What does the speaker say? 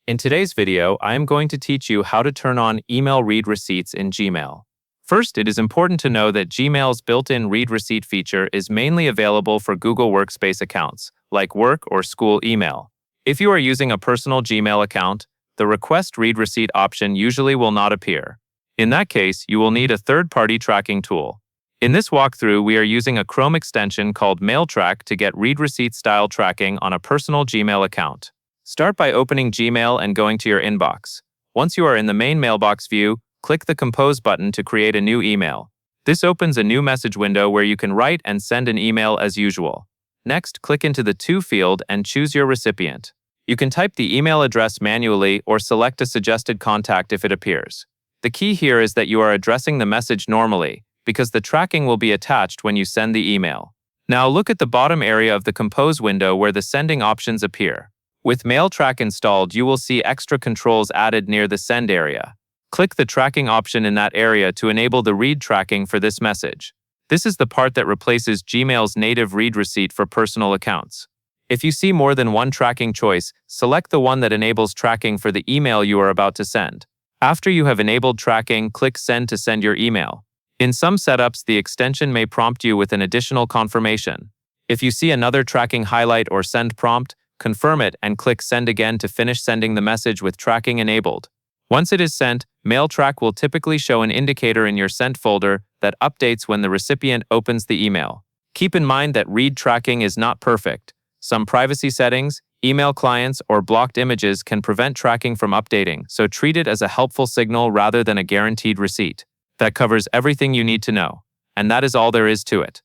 In today's video, I am going to teach you how to turn on email read receipts in Gmail. First, it is important to know that Gmail's built-in read receipt feature is mainly available for Google Workspace accounts, like work or school email. If you are using a personal Gmail account, the Request Read Receipt option usually will not appear. In that case, you will need a third-party tracking tool. In this walkthrough, we are using a Chrome extension called MailTrack to get read receipt style tracking on a personal Gmail account. Start by opening Gmail and going to your inbox. Once you are in the main mailbox view, click the Compose button to create a new email. This opens a new message window where you can write and send an email as usual. Next, click into the To field and choose your recipient. You can type the email address manually or select a suggested contact if it appears. The key here is that you are addressing the message normally, because the tracking will be attached when you send the email. Now look at the bottom area of the Compose window where the sending options appear. With MailTrack installed, you will see extra controls added near the Send area. Click the tracking option in that area to enable the read tracking for this message. This is the part that replaces Gmail's native read receipt for personal accounts. If you see more than one tracking choice, select the one that enables tracking for the email you are about to send. After you have enabled tracking, click Send to send your email. In some setups, the extension may prompt you with an additional confirmation. If you see another tracking highlight or send prompt, confirm it and click Send again to finish sending the message with tracking enabled. Once it is sent, MailTrack will typically show an indicator in your Sent folder that updates when the recipient opens the email. Keep in mind that read tracking is not perfect. Some privacy settings, email clients, or blocked images can prevent tracking from updating, so treat it as a helpful signal rather than a guaranteed receipt. That covers everything you need to know. And that is all there is to it.